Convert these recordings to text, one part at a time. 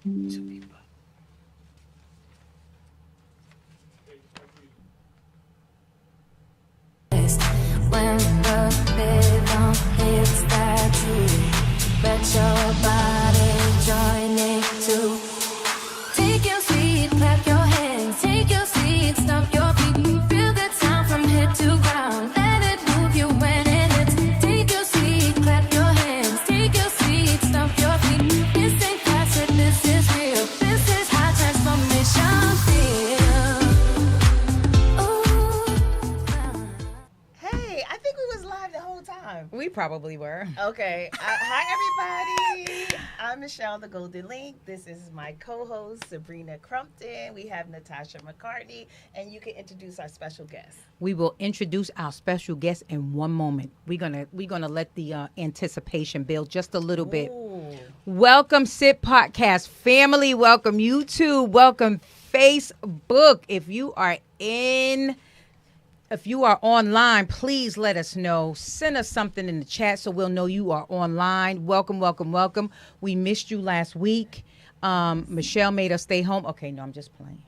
Two people. When the rhythm hits that beat, let your body join it too. Take your seat, clap your hands, take your seat, stomp your feet. Feel the sound from head to ground. Let it move you when it hits. Take your seat, clap your hands, take your seat, stomp your feet. This ain't classic, this is real. This is high transformation feel. Ooh. Hey, I think we was live the whole time. We probably were. Okay. Hi, everybody. I'm Michelle, the Golden Link. This is my co-host, Sabrina Crumpton. We have Natasha McCartney, and you can introduce our special guest. We will introduce our special guest in one moment. We're gonna let the anticipation build just a little bit. Ooh. Welcome, Sit Podcast family. Welcome YouTube. Welcome Facebook. If you are online, please let us know. Send us something in the chat so we'll know you are online. Welcome, welcome, welcome. We missed you last week. Michelle made us stay home. Okay, no, I'm just playing.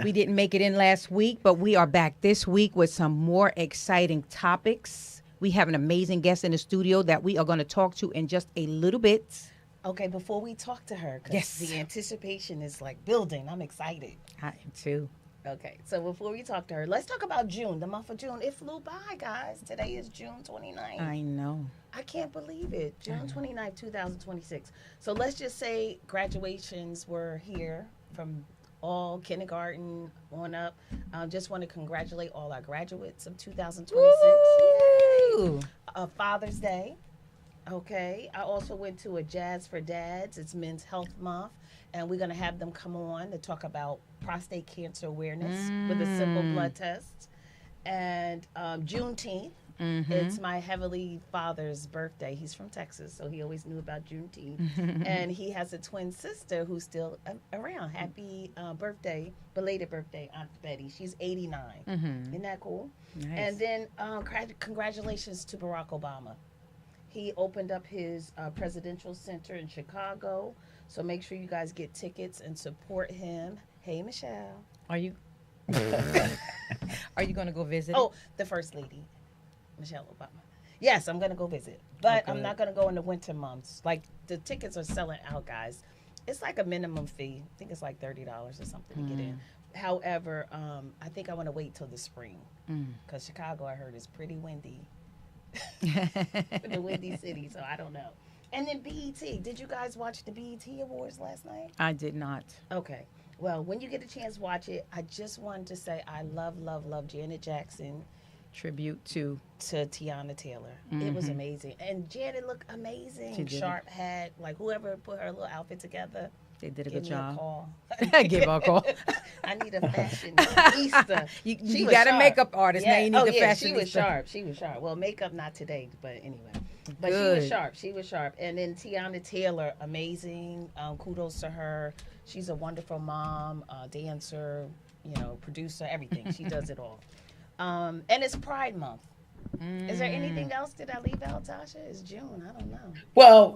We didn't make it in last week, but we are back this week with some more exciting topics. We have an amazing guest in the studio that we are going to talk to in just a little bit. Okay, before we talk to her, because Yes. the anticipation is like building. I'm excited. I am too. Okay, so before we talk to her, let's talk about June, the month of June. It flew by, guys. Today is June 29th. I know. I can't believe it. June 29th, 2026. So let's just say graduations were here from all kindergarten on up. Just want to congratulate all our graduates of 2026. Yay! Woo! Father's Day. Okay. I also went to a Jazz for Dads. It's Men's Health Month. And we're going to have them come on to talk about prostate cancer awareness with a simple blood test. And Juneteenth. It's my heavenly father's birthday. He's from Texas, so he always knew about Juneteenth. And he has a twin sister who's still around. Happy birthday, belated birthday, Aunt Betty. She's 89. Isn't that cool? Nice. And then congratulations to Barack Obama. He opened up his presidential center in Chicago. So make sure you guys get tickets and support him. Hey, Michelle. Are you going to go visit? Oh, the First Lady, Michelle Obama. Yes, I'm going to go visit. But Okay. I'm not going to go in the winter months. Like, the tickets are selling out, guys. It's like a minimum fee. I think it's like $30 or something to get in. However, I think I want to wait till the spring. Because Chicago, I heard, is pretty windy. The windy city, so I don't know. And then BET. Did you guys watch the BET Awards last night? I did not. Okay. Well, when you get a chance, watch it. I just wanted to say I love Janet Jackson Tribute to. Tiana Taylor. It was amazing. And Janet looked amazing. She did. Sharp hat. Like, whoever put her little outfit together, They did a give good me a job. call. Give her a call. I need a fashion Easter. You She was got a sharp. makeup artist. Now you need the fashion. She was sharp. She was sharp. Well, makeup not today, but anyway. But Good. she was sharp. She was sharp. And then Tiana Taylor, amazing. Kudos to her. She's a wonderful mom, dancer, producer, everything. She does it all. And it's Pride Month. Is there anything else? Did I leave out, Tasha? It's June. I don't know. Well,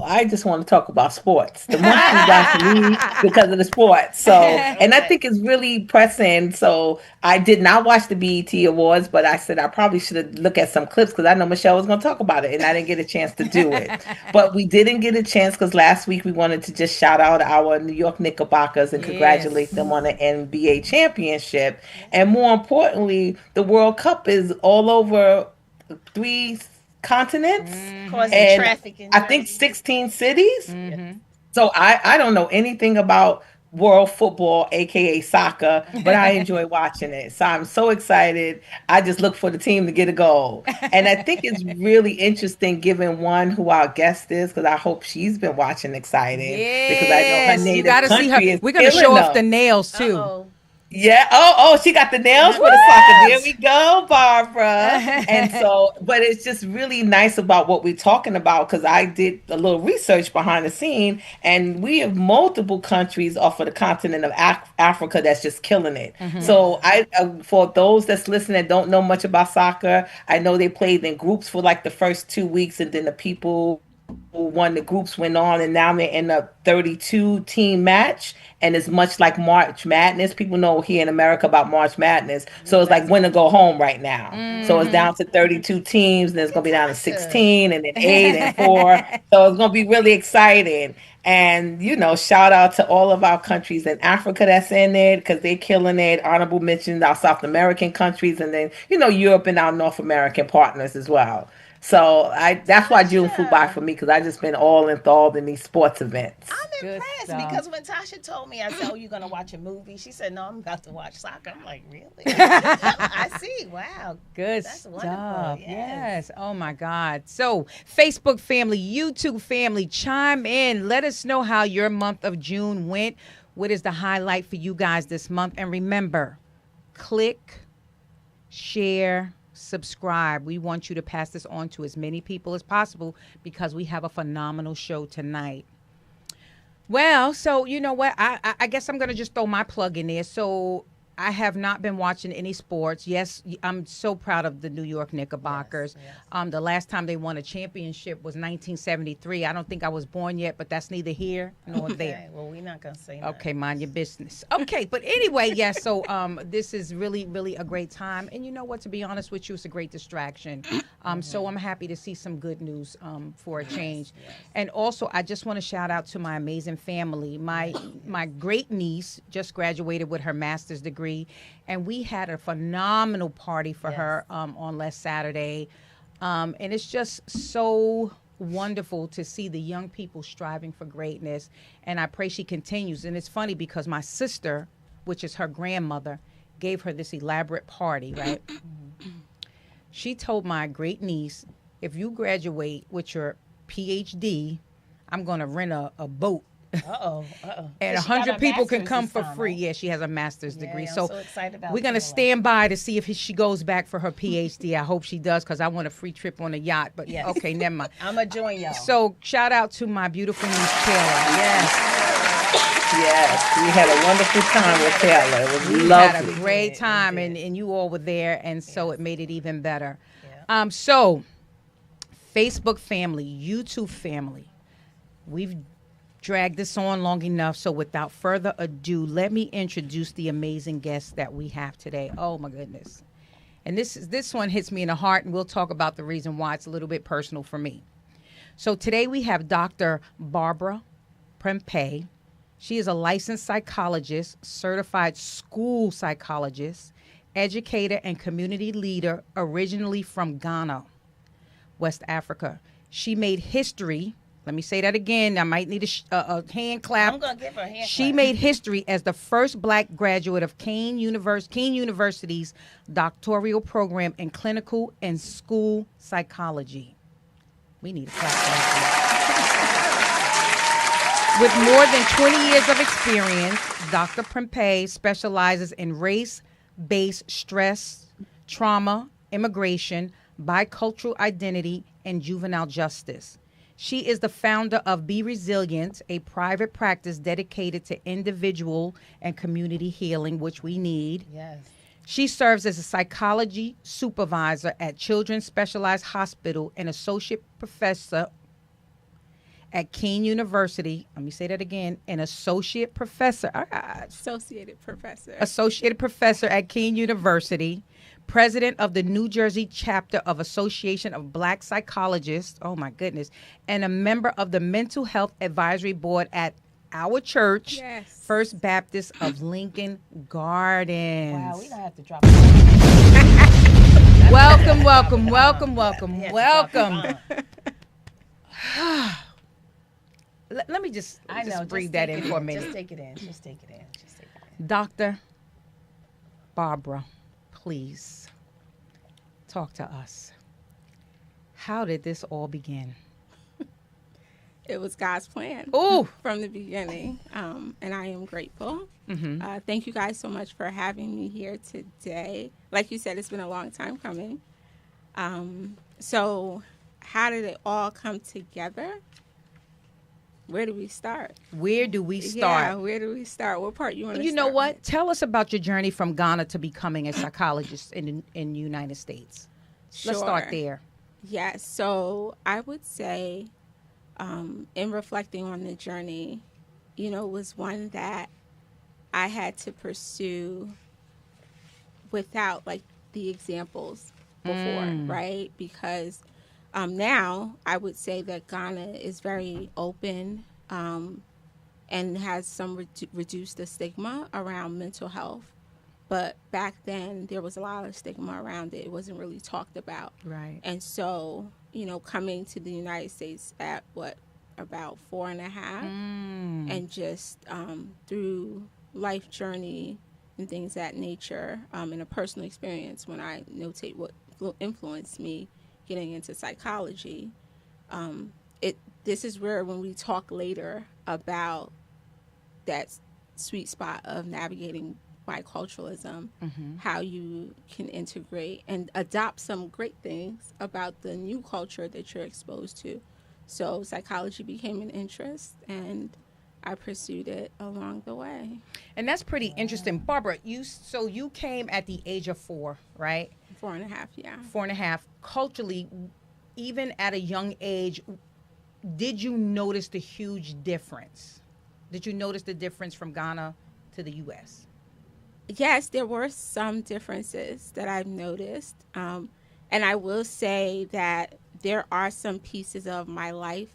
I just want to talk about sports. The month is about to leave because of the sports. So, and I Okay. think it's really pressing. So, I did not watch the BET Awards, but I said I probably should have looked at some clips because I know Michelle was going to talk about it, and I didn't get a chance to do it. But we didn't get a chance because last week we wanted to just shout out our New York Knickerbockers and congratulate them on the NBA championship. And more importantly, the World Cup is all over 3 continents Causing and traffic in I think Jersey. 16 cities. Yeah. So I don't know anything about world football, aka soccer, but I enjoy watching it. So I'm so excited. I just look for the team to get a goal. And I think it's really interesting given one who our guest is, because I hope she's been watching excited. Because I know her Yes, you native got to see her. country is We're going to killing show off the them. nails too. Uh-oh. Yeah. Oh, she got the nails for the soccer. There we go, Barbara. And so, but it's just really nice about what we're talking about because I did a little research behind the scene, and we have multiple countries off of the continent of Africa that's just killing it. So, for those that's listening that don't know much about soccer, I know they played in groups for like the first 2 weeks, and then the people when the groups went on, and now they're in a 32 team match, and it's much like March Madness. People know here in America about March Madness, so it's like win or go home right now. So it's Mm-hmm. down to 32 teams, and it's going to be down to Natasha. 16, and then 8 and 4. So it's going to be really exciting. And shout out to all of our countries in Africa that's in it, because they're killing it. Honorable mentions our South American countries, and then Europe and our North American partners as well. So that's why June flew by for Tasha. me, because I just been all enthralled in these sports events. I'm Good impressed stuff. because when Tasha told me, I said, "Oh, you're gonna watch a movie?" She said, "No, I'm about to watch soccer." I'm like, "Really?" I see. Wow, Good that's stuff. wonderful. Yes. Oh my God. So, Facebook family, YouTube family, chime in. Let us know how your month of June went. What is the highlight for you guys this month? And remember, click, share, subscribe. We want you to pass this on to as many people as possible because we have a phenomenal show tonight. Well, so you know what? I guess I'm gonna just throw my plug in there. So I have not been watching any sports. Yes, I'm so proud of the New York Knickerbockers. Yes. The last time they won a championship was 1973. I don't think I was born yet, but that's neither here nor there. Okay, well, we're not gonna say that. Okay, mind your business. Okay, but anyway, yes. So this is really, really a great time, and you know what? To be honest with you, it's a great distraction. So I'm happy to see some good news for a change, and also I just want to shout out to my amazing family. My great niece just graduated with her master's degree, and we had a phenomenal party for her on last Saturday, and it's just so wonderful to see the young people striving for greatness, and I pray she continues. And it's funny because my sister, which is her grandmother, gave her this elaborate party, right? She told my great niece, if you graduate with your PhD, I'm going to rent a boat. Uh-oh. And So she got 100 her people can master's come this for time, free. right? Yeah, she has a master's Yeah, degree. I'm So so excited about we're going to Taylor. stand by to see if she goes back for her PhD. I hope she does, because I want a free trip on a yacht. But Yes. okay, never mind. I'm gonna join y'all. So shout out to my beautiful niece, Taylor. Yes, we had a wonderful time with Taylor. It was We lovely. had a great time, and you all were there, and so it made it even better. So Facebook family, YouTube family, we've dragged this on long enough. So without further ado, let me introduce the amazing guests that we have today. Oh my goodness. And this one hits me in the heart, and we'll talk about the reason why. It's a little bit personal for me. So today we have Dr. Barbara Prempeh. She is a licensed psychologist, certified school psychologist, educator, and community leader, originally from Ghana, West Africa. She made history. Let me say that again. I might need a hand clap. I'm gonna give her a hand She clap. made history as the first Black graduate of Kean University's doctoral program in clinical and school psychology. We need a clap for that. With more than 20 years of experience, Dr. Prempeh specializes in race-based stress, trauma, immigration, bicultural identity, and juvenile justice. She is the founder of Be Resilient, a private practice dedicated to individual and community healing, which we need. Yes. She serves as a psychology supervisor at Children's Specialized Hospital and associate professor at Kean University. Let me say that again. An associate professor. Associated professor. Associated professor at Kean University, president of the New Jersey chapter of Association of Black Psychologists, oh my goodness, and a member of the Mental Health Advisory Board at our church, Yes. First Baptist of Lincoln Gardens. Wow, we don't have to drop. Welcome, welcome, welcome, welcome, Yes, welcome. drop it on. Let me just I know. breathe just that take in it for a minute. Just take it in. Just take it in. Just take it in. Dr. Barbara, please talk to us. How did this all begin? It was God's plan Ooh. from the beginning, and I am grateful. Mm-hmm. Thank you guys so much for having me here today. Like you said, it's been a long time coming. So how did it all come together? Where do we start? Where do we Yeah, start? where do we start? What part you want to You know start what? with? Tell us about your journey from Ghana to becoming a psychologist in the United States. Let's start Sure. there. Yes. So I would say in reflecting on the journey, was one that I had to pursue without like the examples before, right? Because now I would say that Ghana is very open and has some reduced the stigma around mental health. But back then, there was a lot of stigma around it. It wasn't really talked about. Right. And so, coming to the United States at about 4.5, and just through life journey and things that nature, and a personal experience when I notate what influenced me getting into psychology, this is where when we talk later about that sweet spot of navigating biculturalism, how you can integrate and adopt some great things about the new culture that you're exposed to. So psychology became an interest, and I pursued it along the way. And that's pretty interesting. Barbara, you came at the age of 4, right? 4.5, yeah. 4.5. Culturally, even at a young age, did you notice the huge difference? Did you notice the difference from Ghana to the U.S.? Yes, there were some differences that I've noticed. And I will say that there are some pieces of my life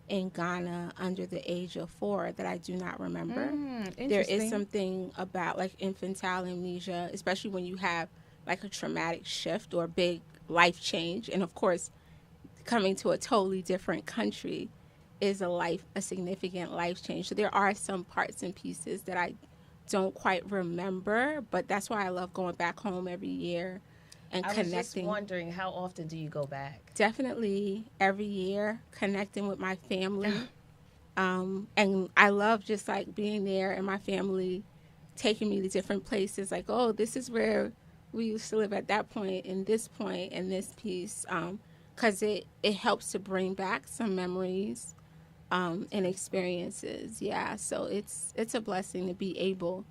in Ghana under the age of 4 that I do not remember. There is something about like infantile amnesia, especially when you have like a traumatic shift or a big life change. And of course, coming to a totally different country is a significant life change. So there are some parts and pieces that I don't quite remember, but that's why I love going back home every year and connecting. I was just wondering, how often do you go back? Definitely every year, connecting with my family. And I love just like being there and my family taking me to different places. Like, oh, this is where we used to live at that point and this piece. Because it helps to bring back some memories and experiences. Yeah, so it's a blessing to be able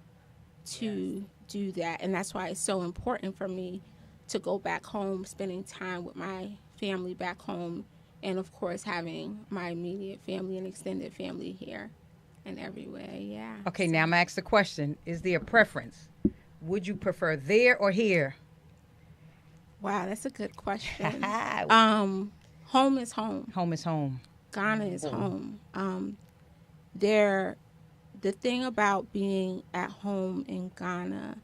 to do that. And that's why it's so important for me to go back home, spending time with my family back home, and of course having my immediate family and extended family here and everywhere. Yeah. Okay, now I'm going to ask the question. Is there a preference? Would you prefer there or here? Wow, that's a good question. Home is home. Home is home. Ghana is home. The thing about being at home in Ghana,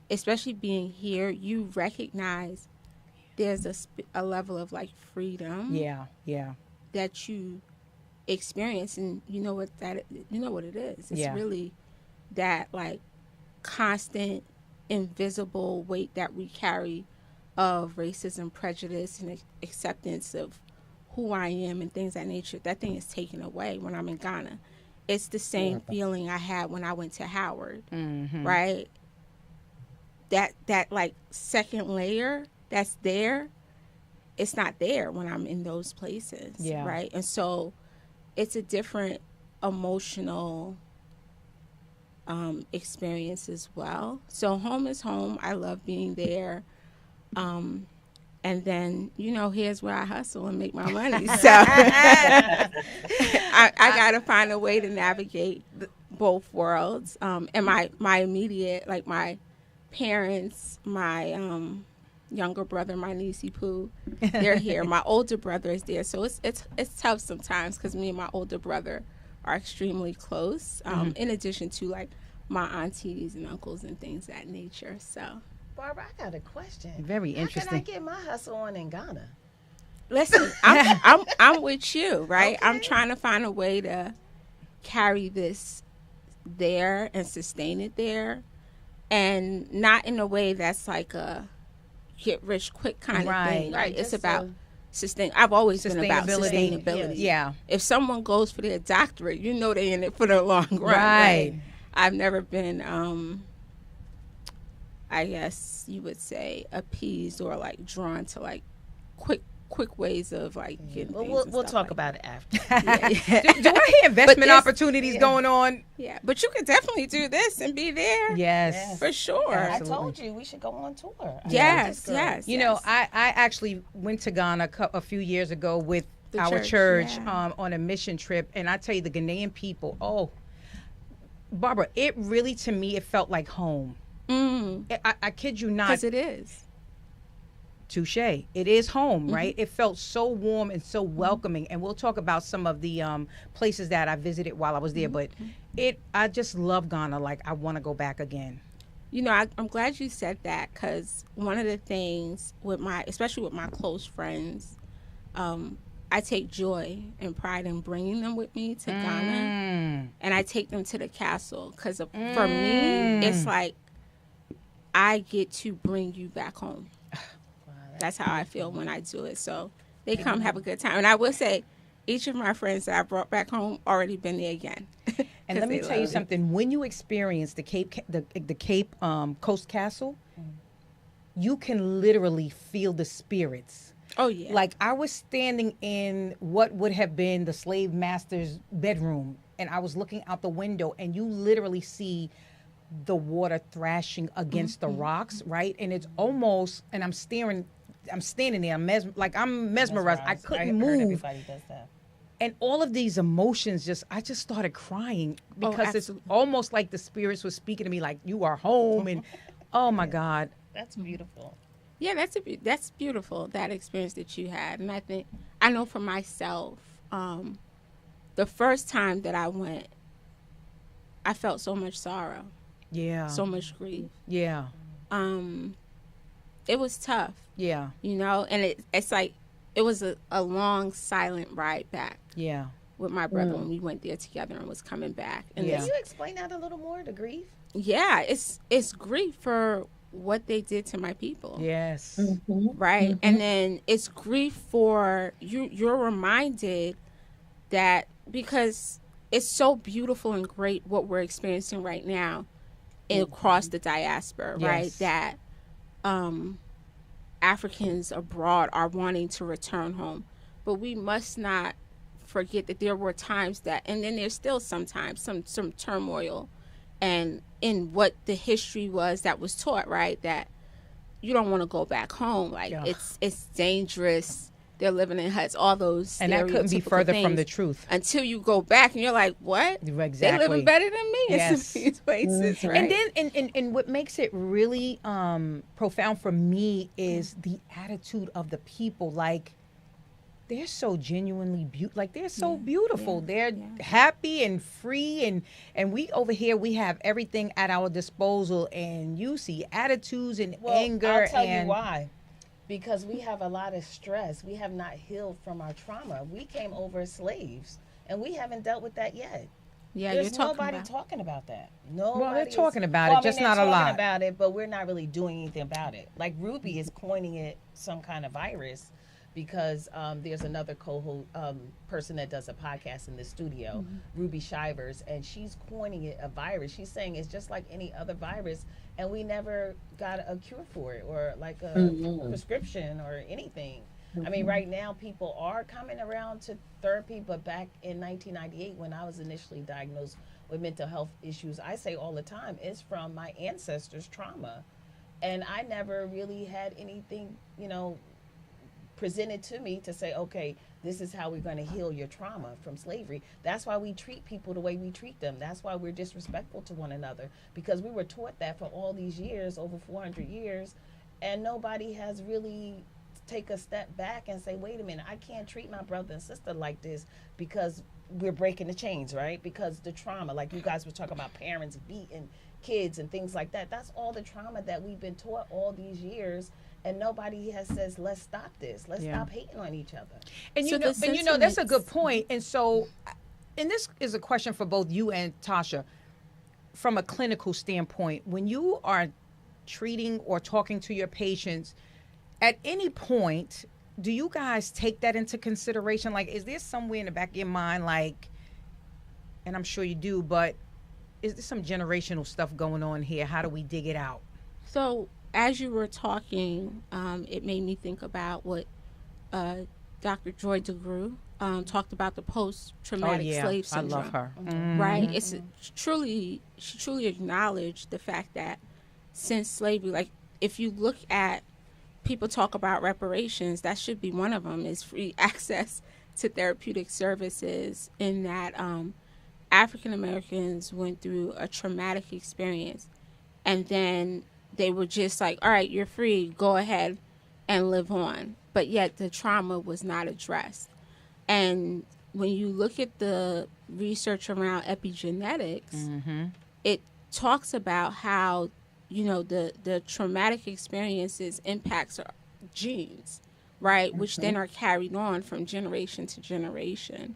especially being here, you recognize there's a level of like freedom. Yeah. That you experience, and you know what it is. It's really that like constant invisible weight that we carry of racism, prejudice, and acceptance of who I am and things of that nature. That thing is taken away when I'm in Ghana. It's the same feeling I had when I went to Howard, right? That like second layer that's there, it's not there when I'm in those places, right? And so it's a different emotional experience as well. So home is home. I love being there. And then, here's where I hustle and make my money. So I got to find a way to navigate both worlds. And my immediate, like my parents, my younger brother, my niece Pooh, they're here. My older brother is there. So it's tough sometimes because me and my older brother are extremely close, in addition to like my aunties and uncles and things of that nature. So. Barbara, I got a question. Very interesting. How can I get my hustle on in Ghana? Listen, I'm with you, right? Okay. I'm trying to find a way to carry this there and sustain it there, and not in a way that's like a get rich quick kind of thing. Right? It's about sustain. I've always been about sustainability. Yeah. If someone goes for their doctorate, they're in it for the long run. Right. I've never been. I guess you would say appeased or like drawn to like quick ways of like getting things. We'll talk about it after. Do I hear investment opportunities going on? Yeah, but you could definitely do this and be there. Yes. For sure. I told you we should go on tour. Yes. I actually went to Ghana a few years ago with our church yeah. on a mission trip, and I tell you, the Ghanaian people. Oh, Barbara, it really, to me, it felt like home. I kid you not. Because it is. Touche. It is home, right? It felt so warm and so welcoming. And we'll talk about some of the places that I visited while I was there. But I just love Ghana. Like, I want to go back again. You know, I'm glad you said that, because one of the things especially with my close friends, I take joy and pride in bringing them with me to Ghana, and I take them to the castle, because for me, it's like I get to bring you back home. That's how I feel when I do it. So they come have a good time. And I will say, each of my friends that I brought back home already been there again. And let me tell you something. When you experience the Cape Coast Castle, you can literally feel the spirits. Oh, yeah. Like, I was standing in what would have been the slave master's bedroom, and I was looking out the window, and you literally see the water thrashing against the rocks, right? And it's almost, and I'm standing there, I'm mesmerized. I couldn't move. Everybody does that. And all of these emotions, I just started crying, because it's almost like the spirits were speaking to me, like, you are home. And oh my God. That's beautiful. Yeah, that's beautiful, that experience that you had. And I know for myself, the first time that I went, I felt so much sorrow. Yeah. So much grief. Yeah. It was tough. Yeah. You know, and it's like, it was a long, silent ride back. Yeah. With my brother when we went there together and was coming back. And Can you explain that a little more, the grief? yeah, it's grief for what they did to my people. Yes. Right. And then it's grief for you're reminded that, because it's so beautiful and great what we're experiencing right now across the diaspora, right? That Africans abroad are wanting to return home. But we must not forget that there were times that, and then there's still sometimes some turmoil, and in what the history was that was taught, right? That you don't want to go back home. Like, it's dangerous. They're living in huts, all those. And that couldn't be further from the truth. Until you go back and you're like, what? Exactly. They're living better than me in some of these places, right? And then, and what makes it really profound for me is the attitude of the people. Like, they're so genuinely beautiful. Like, they're so beautiful. They're happy and free. And we over here, we have everything at our disposal. And you see attitudes and anger. I'll tell you why. Because we have a lot of stress. We have not healed from our trauma. We came over as slaves, and we haven't dealt with that yet. Yeah, There's nobody talking about that. Nobody. Well, they're talking about it, just not a lot. They're talking about it, but we're not really doing anything about it. Like, Ruby is coining it some kind of virus, because there's another person that does a podcast in the studio, Ruby Shivers, and she's coining it a virus. She's saying it's just like any other virus, and we never got a cure for it, or like a prescription or anything. I mean, right now people are coming around to therapy, but back in 1998, when I was initially diagnosed with mental health issues, I say all the time, it's from my ancestors' trauma. And I never really had anything, presented to me to say, okay, this is how we're going to heal your trauma from slavery. That's why we treat people the way we treat them. That's why we're disrespectful to one another, because we were taught that for all these years, over 400 years, and nobody has really take a step back and say, wait a minute, I can't treat my brother and sister like this, because we're breaking the chains, right? Because the trauma, like you guys were talking about, parents beating kids and things like that, that's all the trauma that we've been taught all these years. And nobody has says, let's stop this. Let's stop hating on each other. And that's a good point. And so, and this is a question for both you and Tasha. From a clinical standpoint, when you are treating or talking to your patients, at any point, do you guys take that into consideration? Like, is there somewhere in the back of your mind, like, and I'm sure you do, but is there some generational stuff going on here? How do we dig it out? So, as you were talking, it made me think about what Dr. Joy DeGruy talked about, the post-traumatic slave syndrome. I love her. Right? She truly acknowledged the fact that since slavery, like, if you look at people talk about reparations, that should be one of them, is free access to therapeutic services in that African Americans went through a traumatic experience, and then they were just like, all right, you're free, go ahead and live on. But yet the trauma was not addressed. And when you look at the research around epigenetics, it talks about how, the traumatic experiences impacts our genes, right? Which then are carried on from generation to generation.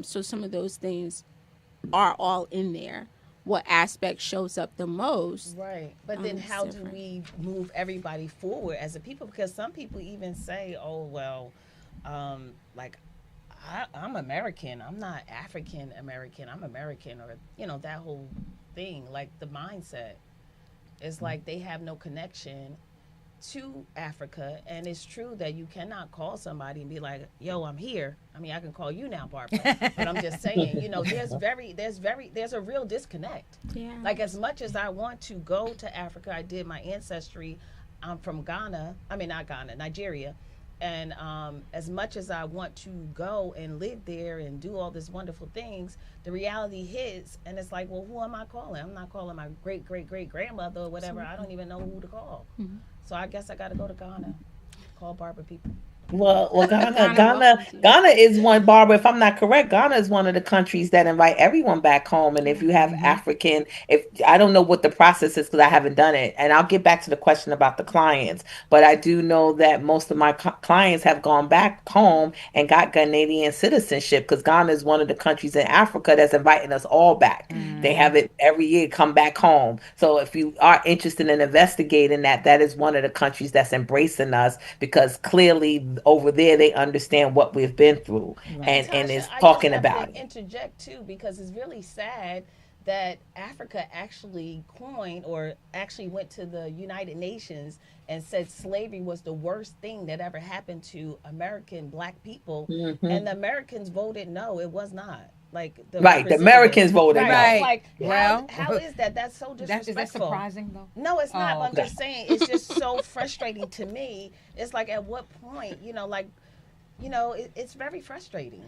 So some of those things are all in there. What aspect shows up the most? Right. But then how do different. we move everybody forward as a people? Because some people even say, oh, well, like, I'm American. I'm not African American. I'm American. Or, that whole thing, like the mindset. It's like they have no connection to Africa, and it's true that you cannot call somebody and be like, yo, I'm here. I mean, I can call you now, Barbara, but I'm just saying, there's a real disconnect. Yeah. Like, as much as I want to go to Africa, I did my ancestry. I'm from Nigeria. And as much as I want to go and live there and do all these wonderful things, the reality hits, and it's like, well, who am I calling? I'm not calling my great-great-great-grandmother or whatever. I don't even know who to call. So I guess I got to go to Ghana, call Barbara people. Well, Ghana Ghana welcomes you. Ghana is one, Barbara, if I'm not correct, Ghana is one of the countries that invite everyone back home. And if you have African, if I don't know what the process is because I haven't done it, and I'll get back to the question about the clients, but I do know that most of my clients have gone back home and got Ghanaian citizenship because Ghana is one of the countries in Africa that's inviting us all back. They have it every year, come back home. So if you are interested in investigating that, that is one of the countries that's embracing us because clearly over there they understand what we've been through and is Tasha, talking I just have about to it. interject too, because it's really sad that Africa actually coined or actually went to the United Nations and said slavery was the worst thing that ever happened to American black people, and the Americans voted no, it was not. Like the Right, the representative. Americans voted no. Right. Right. Like Well, how is that? That's so Is disrespectful. that surprising though? No, it's not. Oh, But I'm okay. just saying, it's just so frustrating to me. It's like, at what point, it's very frustrating.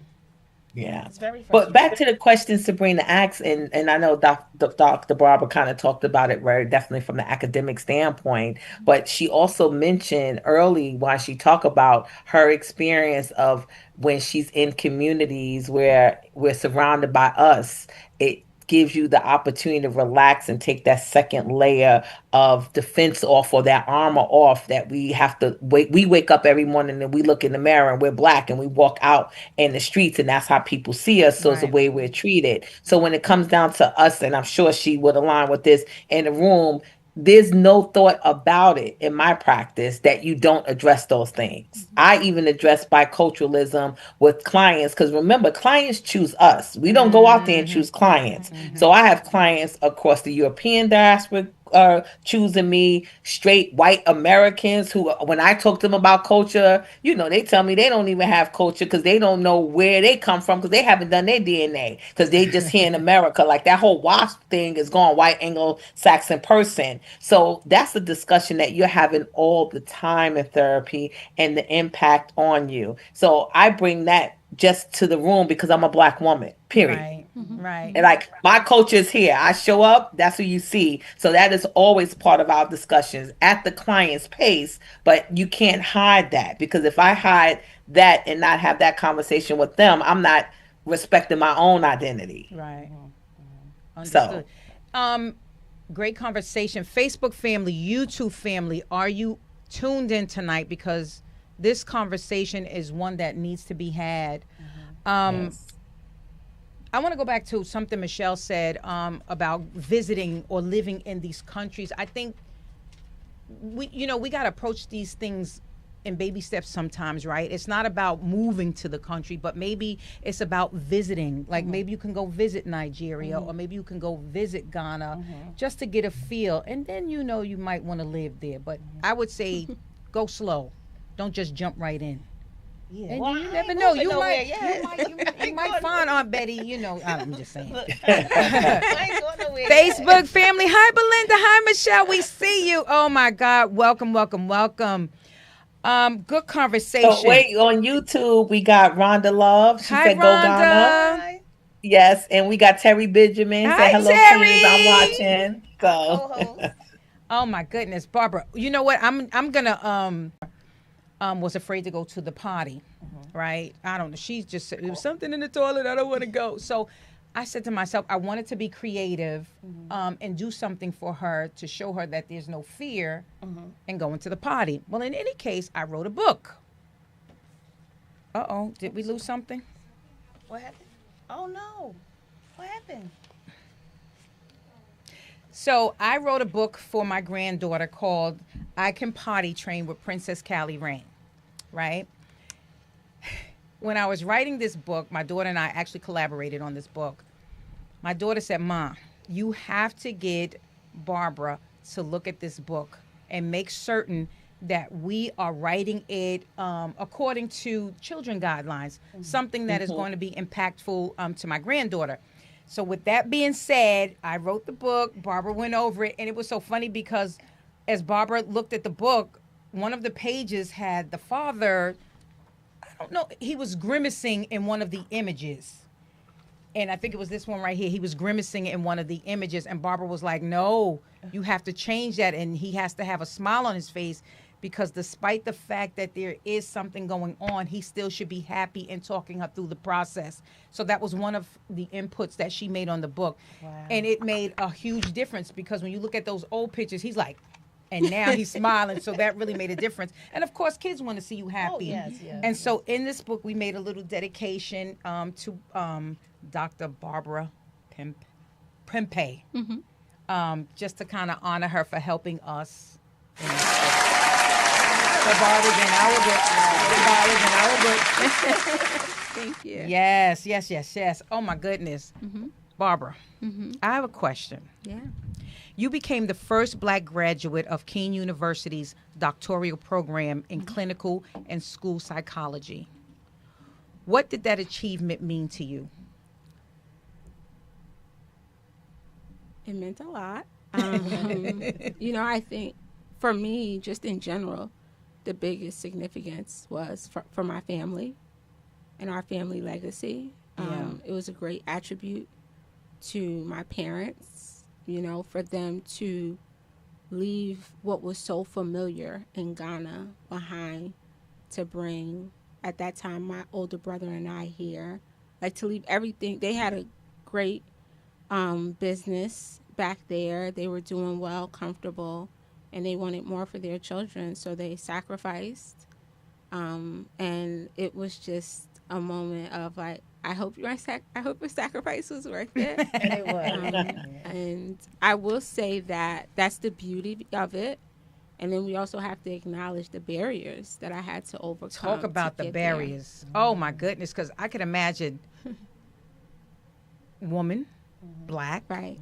Yeah. It's very But frustrating. back to the question Sabrina asked, and I know Dr. Barber kind of talked about it very definitely from the academic standpoint, but she also mentioned early while she talked about her experience of when she's in communities where we're surrounded by us, it gives you the opportunity to relax and take that second layer of defense off or that armor off that we have to wait. We wake up every morning and we look in the mirror and we're black and we walk out in the streets and that's how people see us. So it's the Right. way we're treated. So when it comes down to us, and I'm sure she would align with this in the room, there's no thought about it in my practice that you don't address those things. I even address biculturalism with clients because remember, clients choose us. We don't go out there and choose clients. So I have clients across the European diaspora choosing me, straight white Americans who, when I talk to them about culture, they tell me they don't even have culture because they don't know where they come from because they haven't done their DNA because they just here in America. Like that whole WASP thing is gone, white Anglo-Saxon person. So that's a discussion that you're having all the time in therapy and the impact on you. So I bring that just to the room because I'm a black woman, period. Right. Right. And like my culture is here. I show up, that's who you see. So that is always part of our discussions at the client's pace. But you can't hide that because if I hide that and not have that conversation with them, I'm not respecting my own identity. Right. So Understood. Great conversation. Facebook family, YouTube family, are you tuned in tonight? Because this conversation is one that needs to be had. yes. I want to go back to something Michelle said about visiting or living in these countries. I think we got to approach these things in baby steps sometimes, right? It's not about moving to the country, but maybe it's about visiting. Like maybe you can go visit Nigeria or maybe you can go visit Ghana just to get a feel. And then you might want to live there. But I would say go slow. Don't just jump right in. Yeah. And Well, you I never ain't know. moving nowhere yet. You might find Aunt Betty, I'm just saying. I ain't going nowhere Facebook family. Hi, Belinda. Hi, Michelle. We see you. Oh, my God. Welcome, welcome, welcome. Good So conversation. wait, on YouTube we got Rhonda Love. She Hi, said go Ghana. Rhonda. Hi. Yes, and we got Terry Benjamin. He said Hi, hello queens. I'm Terry. watching. Hi, So co-host. Oh my goodness, Barbara. You know what? I'm gonna was afraid to go to the potty, right? I don't know. She just said there was something in the toilet. I don't want to go. So I said to myself, I wanted to be creative and do something for her to show her that there's no fear in going to the potty. Well, in any case, I wrote a book. Uh-oh, did we lose something? What happened? Oh no. What happened? So I wrote a book for my granddaughter called I Can Potty Train with Princess Callie Rain, right? When I was writing this book, my daughter and I actually collaborated on this book. My daughter said, "Ma, you have to get Barbara to look at this book and make certain that we are writing it according to children guidelines, something that is going to be impactful to my granddaughter." So with that being said, I wrote the book. Barbara went over it, and it was so funny because as Barbara looked at the book, one of the pages had the father, I don't know, he was grimacing in one of the images. And I think it was this one right here. He was grimacing in one of the images, and Barbara was like, "No, you have to change that, and he has to have a smile on his face because despite the fact that there is something going on, he still should be happy and talking her through the process." So that was one of the inputs that she made on the book. Wow. And it made a huge difference because when you look at those old pictures, he's like, and now he's smiling. So that really made a difference. And of course, kids want to see you happy. yes, yes, And so in this book, we made a little dedication to Dr. Barbara Prempe, just to kind of honor her for helping us in this book. So Barbara, then I will Thank you. Yes. Oh my goodness. Barbara, I have a question. Yeah. You became the first Black graduate of Keene University's doctoral program in clinical and school psychology. What did that achievement mean to you? It meant a lot. I think for me, just in general, the biggest significance was for my family and our family legacy. It was a great attribute to my parents, for them to leave what was so familiar in Ghana behind to bring, at that time, my older brother and I here. Like, to leave everything. They had a great business back there. They were doing well, comfortable, and they wanted more for their children, so they sacrificed. And it was just a moment of like, I hope your sacrifice was worth it. And it was. And I will say that that's the beauty of it. And then we also have to acknowledge the barriers that I had to overcome. Talk about to the get there. barriers. Oh my goodness, because I can imagine woman, Black. Right.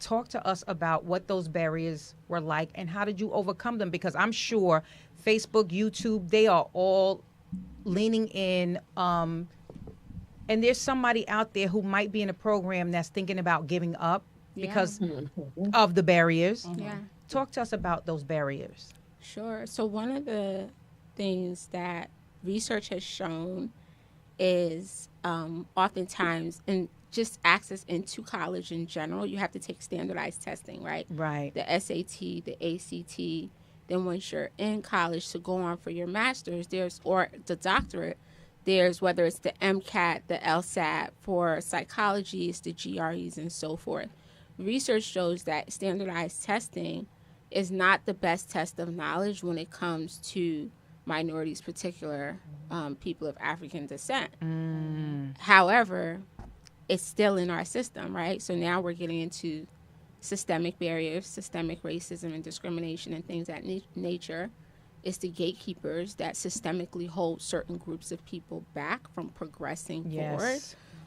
Talk to us about what those barriers were like and how did you overcome them? Because I'm sure Facebook, YouTube, they are all leaning in. And there's somebody out there who might be in a program that's thinking about giving up because of the barriers. Yeah. Talk to us about those barriers. Sure. So one of the things that research has shown is oftentimes in just access into college in general, you have to take standardized testing, right? Right. The S.A.T, the A.C.T. Then once you're in college to go on for your master's, or the doctorate, there's whether it's the MCAT, the LSAT. For psychology, it's the GREs and so forth. Research shows that standardized testing is not the best test of knowledge when it comes to minorities, particular people of African descent. However, it's still in our system, right? So now we're getting into systemic barriers, systemic racism and discrimination and things that nature. It's the gatekeepers that systemically hold certain groups of people back from progressing forward.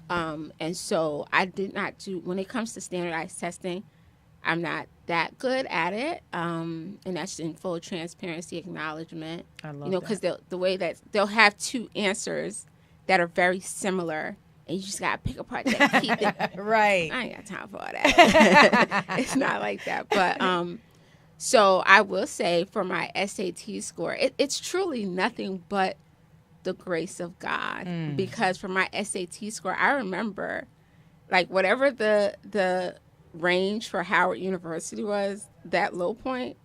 And so I did not do, when it comes to standardized testing, I'm not that good at it. And that's in full transparency, acknowledgement. I love because the way that they'll have two answers that are very similar, and you just got to pick apart that key thing. Right. I ain't got time for all that. It's not like that. But So I will say for my SAT score, it's truly nothing but the grace of God. Because for my SAT score, I remember, like, whatever the range for Howard University was, that low point,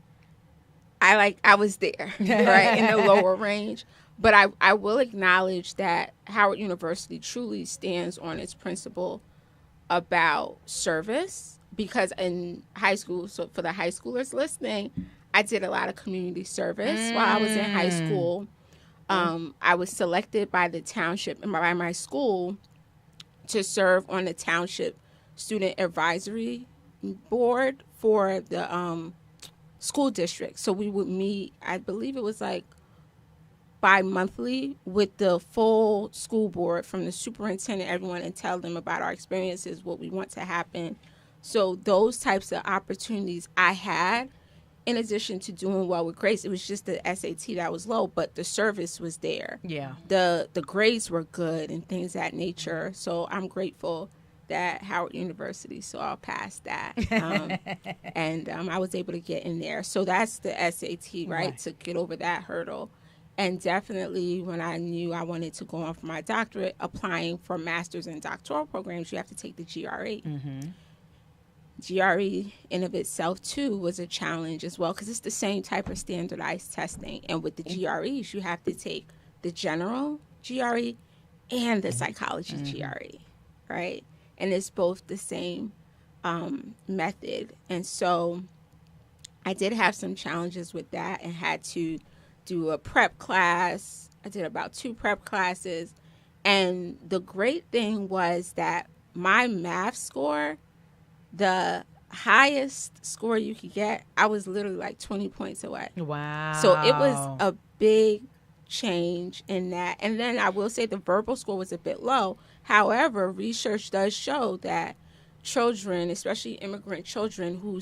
I was there, right, in the lower range. But I will acknowledge that Howard University truly stands on its principle about service, because in high school, so for the high schoolers listening, I did a lot of community service while I was in high school. I was selected by the township and by my school to serve on the township student advisory board for the school district. So we would meet, I believe it was like bi-monthly, with the full school board, from the superintendent, everyone, and tell them about our experiences, what we want to happen. So those types of opportunities I had, in addition to doing well with grades. It was just the SAT that was low, but the service was there. Yeah. The grades were good and things of that nature. So I'm grateful that Howard University saw past that. And I was able to get in there. So that's the SAT, right, to get over that hurdle. And definitely when I knew I wanted to go on for my doctorate, applying for master's and doctoral programs, you have to take the GRE. GRE in of itself, too, was a challenge as well, because it's the same type of standardized testing. And with the GREs, you have to take the general GRE and the psychology GRE, right? And it's both the same method. And so I did have some challenges with that and had to do a prep class. I did about 2 prep classes. And the great thing was that my math score, the highest score you could get, I was literally like 20 points away. Wow. So it was a big change in that. And then I will say the verbal score was a bit low. However, research does show that children, especially immigrant children who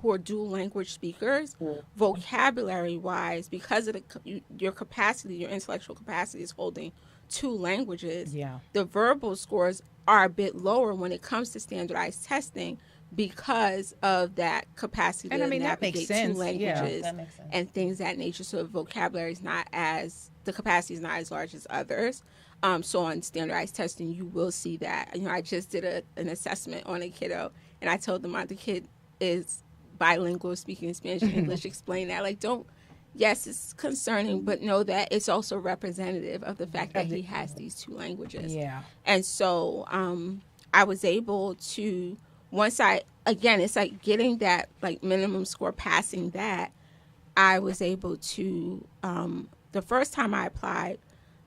are dual language speakers, vocabulary wise, because of your capacity, your intellectual capacity is holding 2 languages. Yeah. The verbal scores are a bit lower when it comes to standardized testing because of that capacity And to I mean, that navigate makes sense. 2 languages That makes sense. and things of that nature. So the vocabulary is not as, the capacity is not as large as others. So on standardized testing, you will see that. You know, I just did an assessment on a kiddo, and I told them the kid is bilingual, speaking Spanish and English. Explain that. Like, yes, it's concerning, but know that it's also representative of the fact that he has these 2 languages. Yeah. And so I was able to, it's like getting that like minimum score, passing that, I was able to, the first time I applied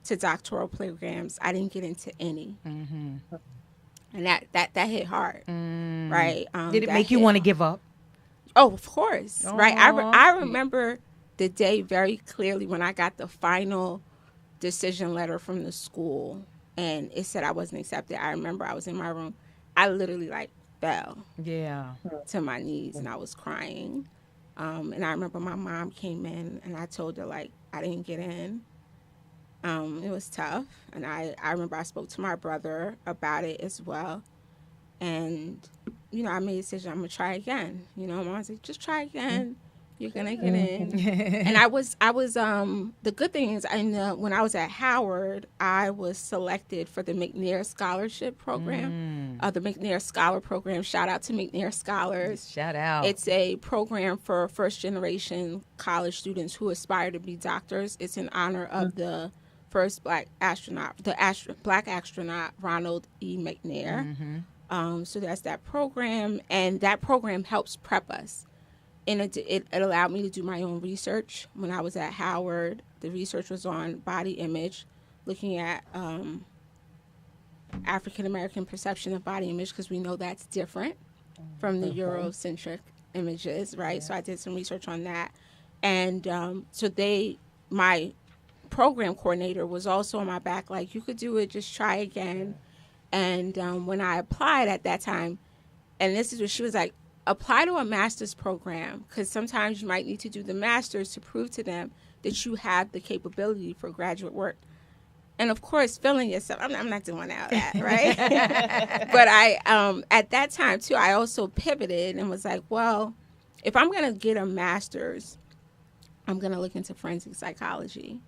to doctoral programs, I didn't get into any. And that hit hard, right? Did it make you want to give up? Oh, of course, right? I Aw. remember the day very clearly when I got the final decision letter from the school and it said I wasn't accepted. I remember I was in my room. I literally like fell Yeah. to my knees and I was crying. And I remember my mom came in and I told her, like, I didn't get in. It was tough. And I remember I spoke to my brother about it as well. And, you know, I made a decision, I'm going to try again. You know, mom said, just try again. You're going to get in. And I was the good thing is, when I was at Howard, I was selected for the McNair Scholarship Program, the McNair Scholar Program. Shout out to McNair Scholars. Shout out. It's a program for first-generation college students who aspire to be doctors. It's in honor of the first black astronaut, black astronaut Ronald E. McNair. So that's that program, and that program helps prep us. And it allowed me to do my own research. When I was at Howard, the research was on body image, looking at African-American perception of body image, because we know that's different from the Eurocentric images, right? So I did some research on that. And my program coordinator was also on my back, like, you could do it, just try again. And when I applied at that time, and this is what she was like, apply to a master's program, because sometimes you might need to do the master's to prove to them that you have the capability for graduate work. And of course, feeling yourself, I'm not doing all that, right? But I, at that time too, I also pivoted and was like, well, if I'm going to get a master's, I'm going to look into forensic psychology.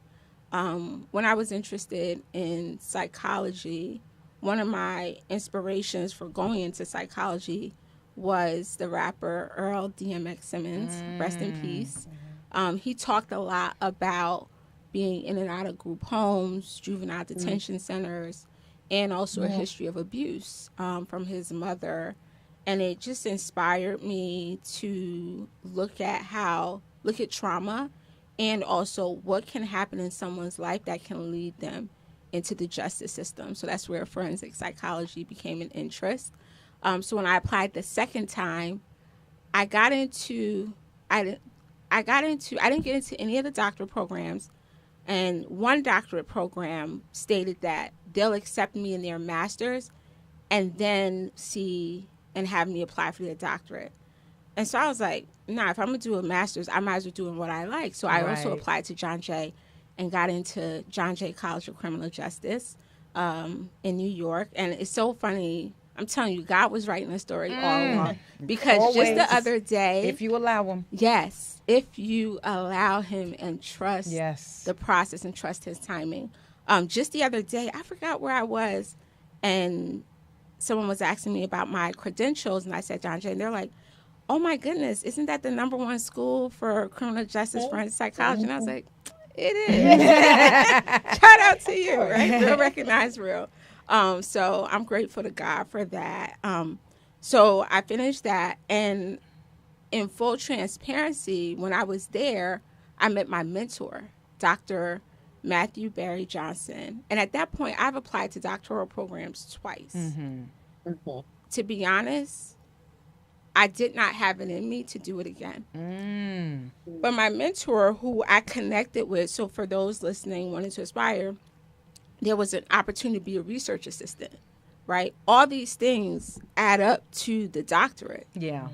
When I was interested in psychology, one of my inspirations for going into psychology was the rapper Earl DMX Simmons, rest in peace. He talked a lot about being in and out of group homes, juvenile detention centers, and also a history of abuse from his mother. And it just inspired me to look at trauma and also what can happen in someone's life that can lead them into the justice system. So that's where forensic psychology became an interest. So when I applied the second time, I didn't get into any of the doctorate programs. And one doctorate program stated that they'll accept me in their master's and then see and have me apply for their doctorate. And so I was like, nah, if I'm going to do a master's, I might as well do what I like. So I also applied to John Jay and got into John Jay College of Criminal Justice in New York. And it's so funny. I'm telling you, God was writing a story all along. Because Always. just the other day. If you allow him. Yes. If you allow him and trust Yes. the process and trust his timing. Just the other day, I forgot where I was. And someone was asking me about my credentials. And I said, John Jay. And they're like, oh, my goodness, isn't that the #1 school for criminal justice forensic psychology? And I was like, it is. Shout out to you, right? Real recognize real. So I'm grateful to God for that. So I finished that. And in full transparency, when I was there, I met my mentor, Dr. Matthew Barry Johnson. And at that point, I've applied to doctoral programs twice. To be honest, I did not have it in me to do it again. But my mentor, who I connected with, so for those listening wanting to aspire, there was an opportunity to be a research assistant, right? All these things add up to the doctorate. Yeah.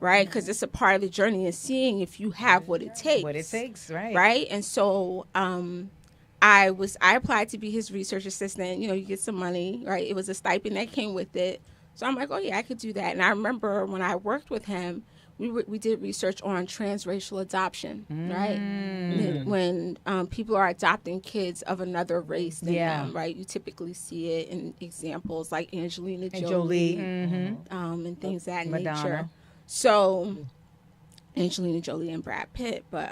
Right? Because it's a part of the journey and seeing if you have what it takes. What it takes, right. Right? And so I applied to be his research assistant. You know, you get some money, right? It was a stipend that came with it. So I'm like, oh, yeah, I could do that. And I remember when I worked with him, we did research on transracial adoption, right? When people are adopting kids of another race than them, right? You typically see it in examples like Angelina Jolie, and things of that nature. So Angelina Jolie and Brad Pitt. But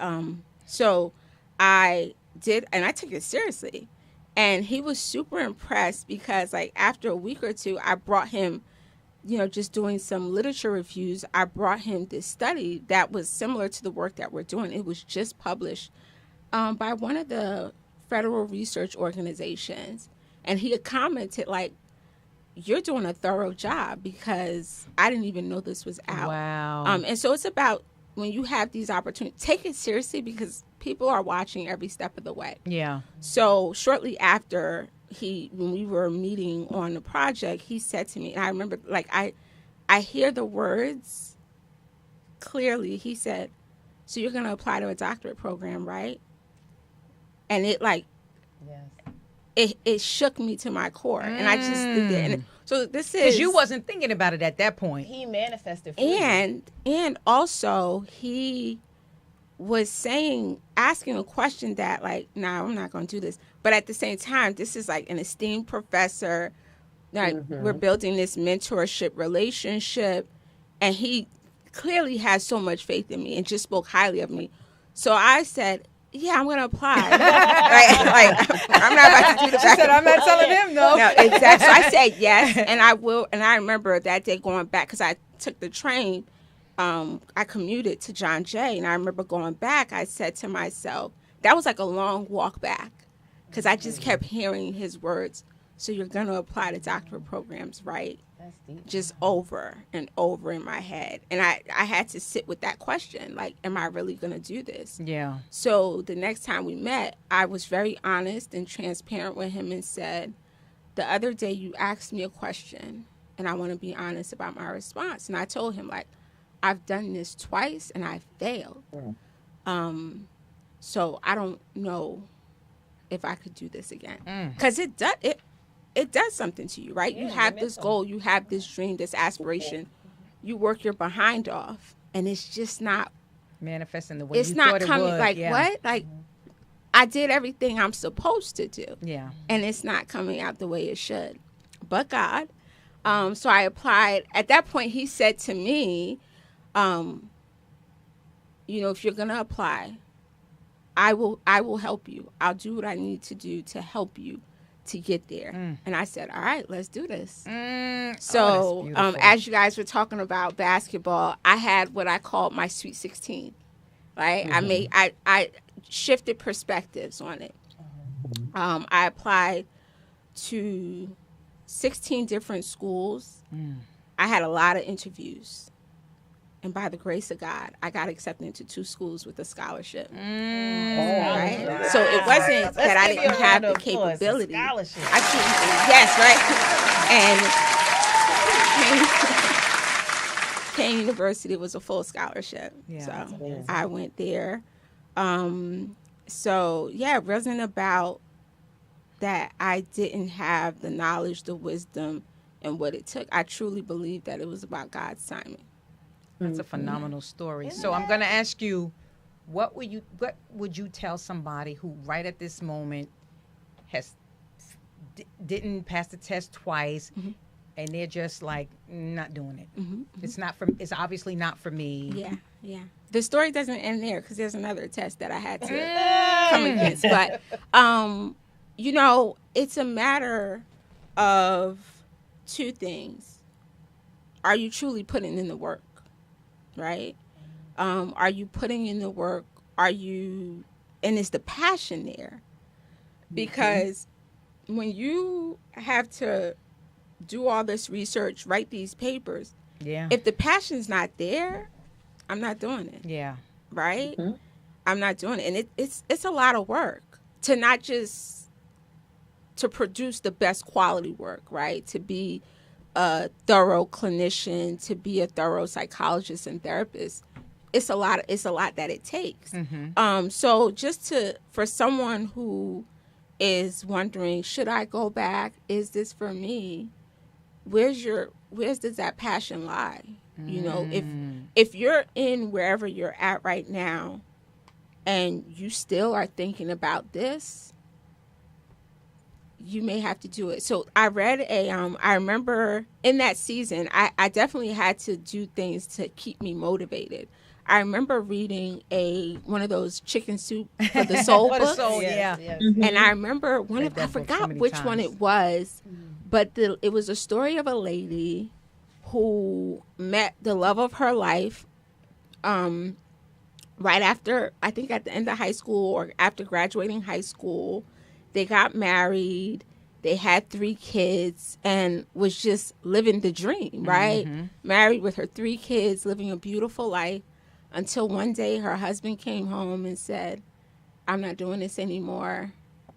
so I did, and I took it seriously. And he was super impressed because, like, after a week or two, I brought him, you know, just doing some literature reviews. I brought him this study that was similar to the work that we're doing. It was just published by one of the federal research organizations. And he had commented, like, you're doing a thorough job because I didn't even know this was out. Wow. And so it's about when you have these opportunities, take it seriously because people are watching every step of the way. Yeah. So shortly after when we were meeting on the project, he said to me, and I remember, like, I hear the words clearly. He said, so you're going to apply to a doctorate program, right? And it, like, it shook me to my core. And I just did it. And so this is... Because you wasn't thinking about it at that point. He manifested for you. And also, he was asking a question that, like, no, I'm not going to do this. But at the same time, this is like an esteemed professor. Like, we're building this mentorship relationship. And he clearly has so much faith in me and just spoke highly of me. So I said, yeah, I'm going to apply. Right? Like, I'm not about to do the She said, I'm not telling him, no. No, exactly. So I said yes, and I will. And I remember that day going back because I took the train. I commuted to John Jay, and I remember going back. I said to myself, that was like a long walk back because I just kept hearing his words. So you're going to apply to doctorate programs, right? That's deep. Just over and over in my head. And I had to sit with that question, like, am I really going to do this? Yeah. So the next time we met, I was very honest and transparent with him and said, the other day you asked me a question, and I want to be honest about my response. And I told him, like, I've done this twice, and I failed. So I don't know if I could do this again. Because it does something to you, right? Yeah, you have you're this mental. goal, you have this dream, this aspiration. You work your behind off, and it's just not. Manifesting the way It's you not thought it coming. would. Like Yeah. what? Like I did everything I'm supposed to do, Yeah. and it's not coming out the way it should. But God. So I applied. At that point, he said to me, if you're gonna apply, I will help you. I'll do what I need to do to help you to get there. And I said, all right, let's do this. So beautiful. as you guys were talking about basketball, I had what I called my Sweet 16. Right? I shifted perspectives on it. I applied to 16 different schools. I had a lot of interviews. And by the grace of God, I got accepted into 2 schools with a scholarship. Right? So it wasn't that I didn't have the capability. Scholarship. I couldn't, yes, right? And Kane University was a full scholarship. Yeah, So that's amazing. I went there. So, yeah, it wasn't about that I didn't have the knowledge, the wisdom, and what it took. I truly believe that it was about God's timing. That's a phenomenal story. So I'm going to ask you, what would you tell somebody who right at this moment didn't pass the test twice, and they're just like not doing it? It's obviously not for me. Yeah. The story doesn't end there because there's another test that I had to come against. But, it's a matter of 2 things. Are you truly putting in the work? Right? Are you putting in the work? And is the passion there? Because when you have to do all this research, write these papers, if the passion's not there, I'm not doing it. Yeah. Right? I'm not doing it. And it's a lot of work to not just to produce the best quality work, right? To be a thorough clinician, to be a thorough psychologist and therapist. It's a lot that it takes. So just for someone who is wondering, should I go back? Is this for me? Where does that passion lie? If you're in wherever you're at right now and you still are thinking about this, you may have to do it. So I read I remember in that season, I definitely had to do things to keep me motivated. I remember reading one of those chicken soup for the soul For the books. soul, yeah. And I remember Read that I book so forgot many which one times. it was, but it was a story of a lady who met the love of her life right after, I think at the end of high school or after graduating high school. They got married, they had 3 kids, and was just living the dream, right? Married with her 3 kids, living a beautiful life, until one day her husband came home and said, I'm not doing this anymore.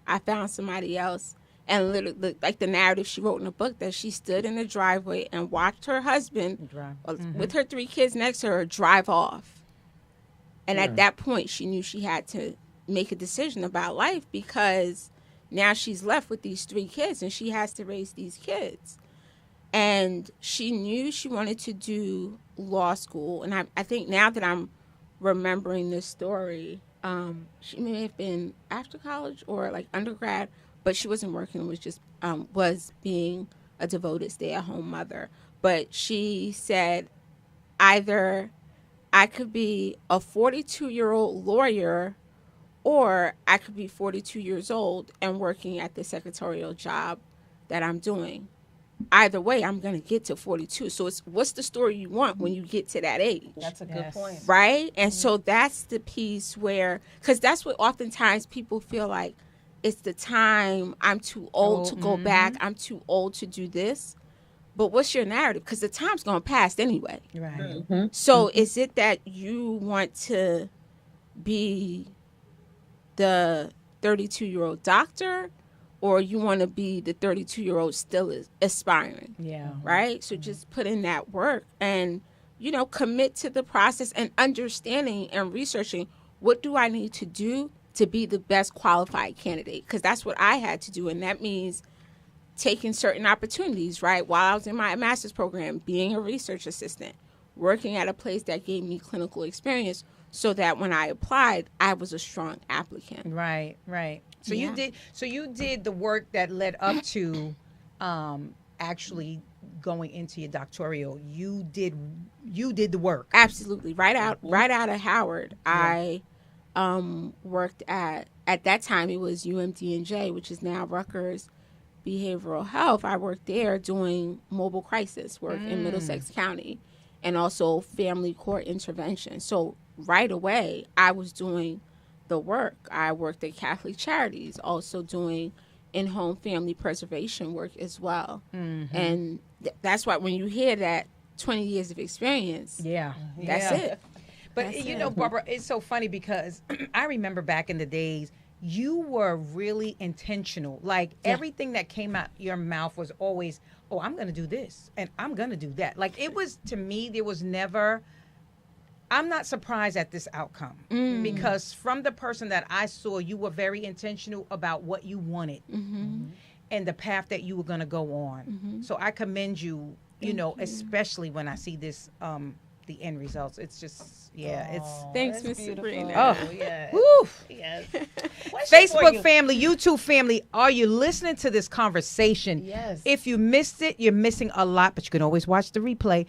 I found somebody else. And literally, like the narrative she wrote in the book, that she stood in the driveway and watched her husband with her 3 kids next to her drive off. And at that point, she knew she had to make a decision about life, because now she's left with these 3 kids and she has to raise these kids. And she knew she wanted to do law school. And I think now that I'm remembering this story, she may have been after college or like undergrad, but she wasn't working, was just was being a devoted stay-at-home mother. But she said, either I could be a 42-year-old lawyer, or I could be 42 years old and working at the secretarial job that I'm doing. Either way, I'm going to get to 42. So it's what's the story you want when you get to that age? That's a good point. Right? And so that's the piece where, because that's what oftentimes people feel like, it's the time, I'm too old to go back, I'm too old to do this. But what's your narrative? Because the time's going to pass anyway. Right. So is it that you want to be the 32-year-old doctor, or you want to be the 32-year-old still aspiring? Yeah. Right? So just put in that work and, commit to the process and understanding and researching, what do I need to do to be the best qualified candidate? Because that's what I had to do. And that means taking certain opportunities, right? While I was in my master's program, being a research assistant, working at a place that gave me clinical experience so that when I applied, I was a strong applicant. Right, right. So Yeah. you did the work that led up to actually going into your doctoral. You did the work. Absolutely. Right out of Howard, I worked at that time it was UMDNJ, which is now Rutgers Behavioral Health. I worked there doing mobile crisis work in Middlesex County and also family court intervention. So right away, I was doing the work. I worked at Catholic Charities, also doing in-home family preservation work as well. And that's why when you hear that 20 years of experience, that's it. But That's you it. know, Barbara, it's so funny because I remember back in the days, you were really intentional. Like everything that came out your mouth was always, "Oh, I'm going to do this and I'm going to do that." Like it was, to me, there was never. I'm not surprised at this outcome because from the person that I saw, you were very intentional about what you wanted and the path that you were going to go on. So I commend you, you know, especially when I see this, the end results. It's just, it's. Thanks, That's Miss beautiful. Sabrina. Oh, Yes. Woo. Yes. Question for Facebook you. family, YouTube family, are you listening to this conversation? Yes. If you missed it, you're missing a lot, but you can always watch the replay.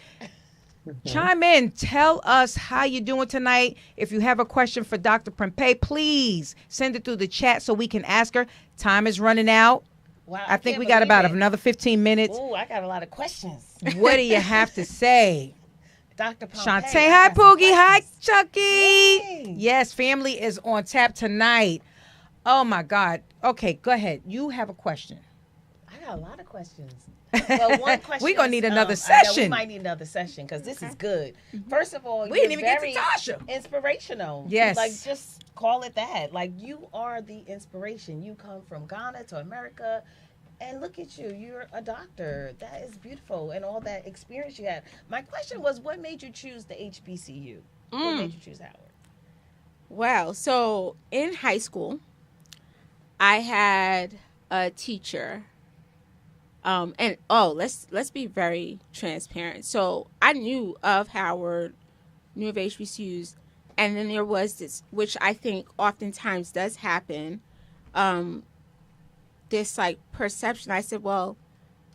Chime in. Tell us how you're doing tonight. If you have a question for Dr. Prempeh, please send it through the chat so we can ask her. Time is running out. Wow, I think can't we got believe about it. another 15 minutes. Ooh, I got a lot of questions. What do you have to say? Dr. Pompey. Shantae, hi, Poogie. Hi, Chucky. Yay. Yes, family is on tap tonight. Oh, my God. Okay, go ahead. You have a question. I got a lot of questions. Well, one question. We're gonna need another I know we session. might need another session because this is good. First of all, We you're didn't even get to very Tasha. inspirational. Yes. Like, just call it that. Like, you are the inspiration. You come from Ghana to America. And look at you. You're a doctor. That is beautiful. And all that experience you had. My question was, what made you choose the HBCU? What made you choose Howard? Well, so in high school, I had a teacher. Let's be very transparent. So I knew of Howard, knew of HBCUs, and then there was this, which I think oftentimes does happen, this like perception. I said, well,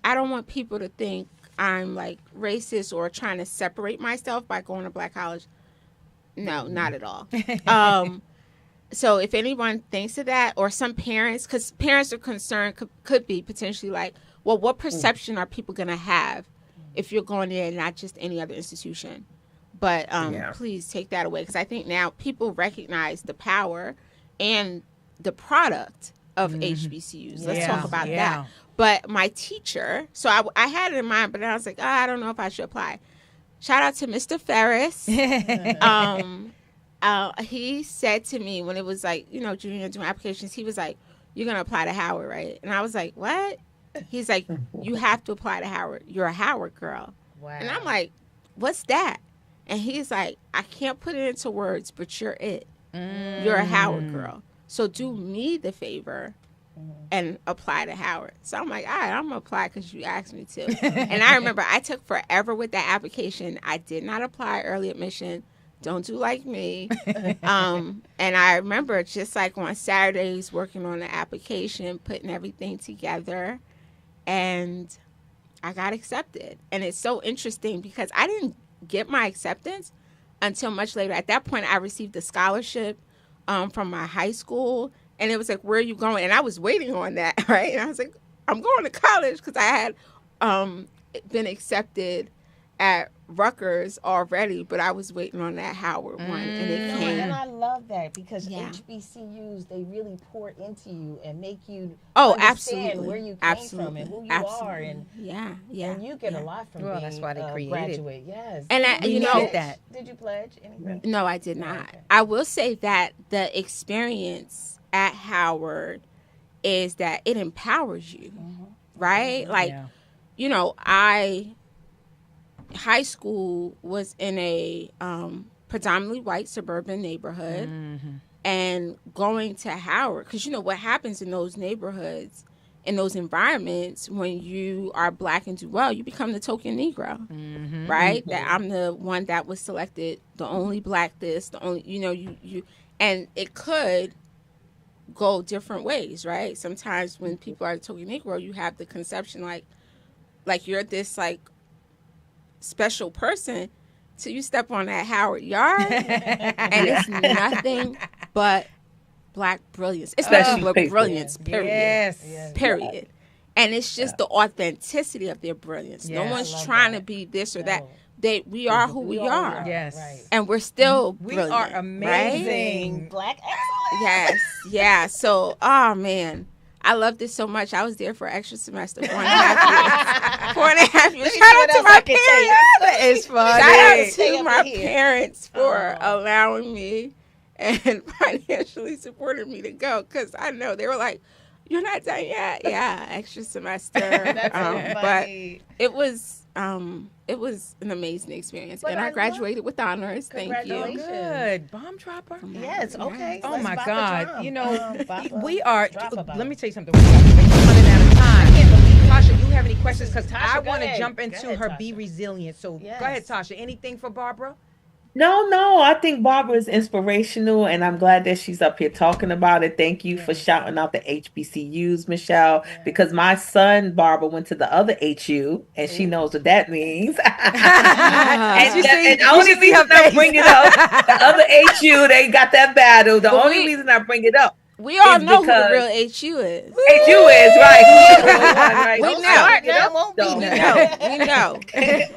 I don't want people to think I'm like racist or trying to separate myself by going to black college. No, not at all. So if anyone thinks of that, or some parents, because parents are concerned, could be potentially like, well, what perception are people going to have if you're going there and not just any other institution? But please take that away, because I think now people recognize the power and the product of HBCUs. Let's talk about that. But my teacher, so I had it in mind, but then I was like, I don't know if I should apply. Shout out to Mr. Ferris. He said to me when it was like, junior year doing applications, he was like, you're going to apply to Howard, right? And I was like, what? He's like, you have to apply to Howard. You're a Howard girl. Wow. And I'm like, what's that? And he's like, I can't put it into words, but you're it. You're a Howard girl. So do me the favor and apply to Howard. So I'm like, all right, I'm going to apply because you asked me to. And I remember I took forever with that application. I did not apply early admission. Don't do like me. And I remember just like on Saturdays working on the application, putting everything together, and I got accepted. And it's so interesting because I didn't get my acceptance until much later. At that point, I received a scholarship from my high school, and it was like, where are you going? And I was waiting on that, right? And I was like, I'm going to college, because I had been accepted at Rutgers already, but I was waiting on that Howard one, and it came. And I love that because Yeah. HBCUs, they really pour into you and make you Oh, understand absolutely. where you came Absolutely. from and who you Absolutely. are, and Yeah. and you get a lot from Well, being that's why they a created. graduate. Yes, And I, Did you know, pledge? that. Did you pledge anything? No, I did not. Okay. I will say that the experience at Howard is that it empowers you, right? Like, high school was in a predominantly white suburban neighborhood, and going to Howard, because what happens in those neighborhoods in those environments, when you are Black and do well, you become the token Negro, right? That I'm the one that was selected, the only Black this, the only, you, and it could go different ways, right? Sometimes when people are the token Negro, you have the conception like you're this like special person till you step on that Howard Yard, and it's nothing but Black brilliance. It's nothing but brilliance, period. Yes. Period. And it's just the authenticity of their brilliance. No Yes. one's trying to be this or that. We are who we are. Yes. Right. And we're still We brilliant, are right? amazing. Black excellence. Yes. Yeah. So, oh man, I loved it so much. I was there for an extra semester, 4.5 years. 4.5 years. Shout out to my parents. That is funny. Shout out Take to up my here. parents for allowing me and financially supporting me to go, because I know they were like, "You're not done yet." Yeah, extra semester. That's so But funny. it was an amazing experience, But and I I graduated with honors. Thank you. Congratulations. Good. Bomb dropper. Yes, okay. Oh Let's my bop a God. drum. You know, Bop a- we are, drop a bomb. let me tell you something. We are running out of time. can't believe it. Tasha, you have any questions? Because Tasha, I go want to ahead. jump Go into ahead, her Tasha. Be Resilient. So Yes. go ahead, Tasha. Anything for Barbara? No, I think Barbara is inspirational, and I'm glad that she's up here talking about it. Thank you for shouting out the HBCUs, Michelle, because my son, Barbara, went to the other HU, and she knows what that means. You see- and the you only should see her reason I face. bring it up, the other HU, they got that battle. The But only we- reason I bring it up, We all It's know who the because- real HU is. HU is right. Who's the real one, right? We Don't know. start Now it won't be though. now. We know.